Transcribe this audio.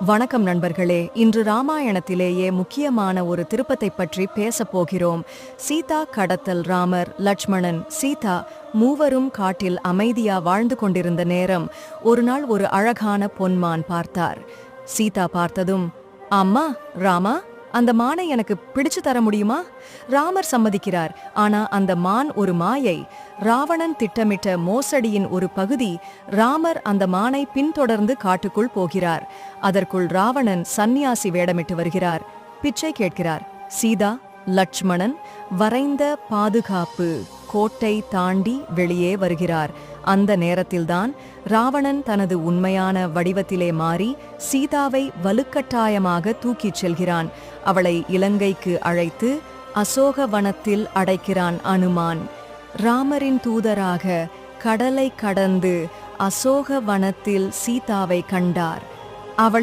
வணக்கம் நண்பர்களே. இன்று ராமாயணத்திலேயே முக்கியமான ஒரு திருப்பத்தைப் பற்றி பேசப் போகிறோம். சீதா கடத்தல். ராமர், லட்சுமணன், சீதா மூவரும் காட்டில் அமைதியா வாழ்ந்து கொண்டிருந்த நேரம் ஒரு நாள் ஒரு அழகான பொன்மான் பார்த்தார். சீதா பார்த்ததும், அம்மா, ராமா, அந்த மானை எனக்கு பிடிச்சு தர முடியுமா? ராமர் சம்மதிக்கிறார். ஆனா அந்த மான் ஒரு மாயை. ராவணன் திட்டமிட்ட மோசடியின் ஒரு பகுதி. ராமர் அந்த மானை பின்தொடர்ந்து காட்டுக்குள் போகிறார். அதற்குள் ராவணன் சந்நியாசி வேடமிட்டு வருகிறார். பிச்சை கேட்கிறார். சீதா, லட்சுமணன் வரைந்த பாதுகாப்பு கோட்டை தாண்டி வெளியே வருகிறார். அந்த நேரத்தில்தான் ராவணன் தனது உண்மையான வடிவத்திலே மாறி சீதாவை வலுக்கட்டாயமாக தூக்கிச் செல்கிறான். அவளை இலங்கைக்கு அழைத்து அசோகவனத்தில் அடைக்கிறான் அனுமான். ராமரின் தூதராக கடலை கடந்து அசோகவனத்தில் சீதாவை கண்டார். அவளின்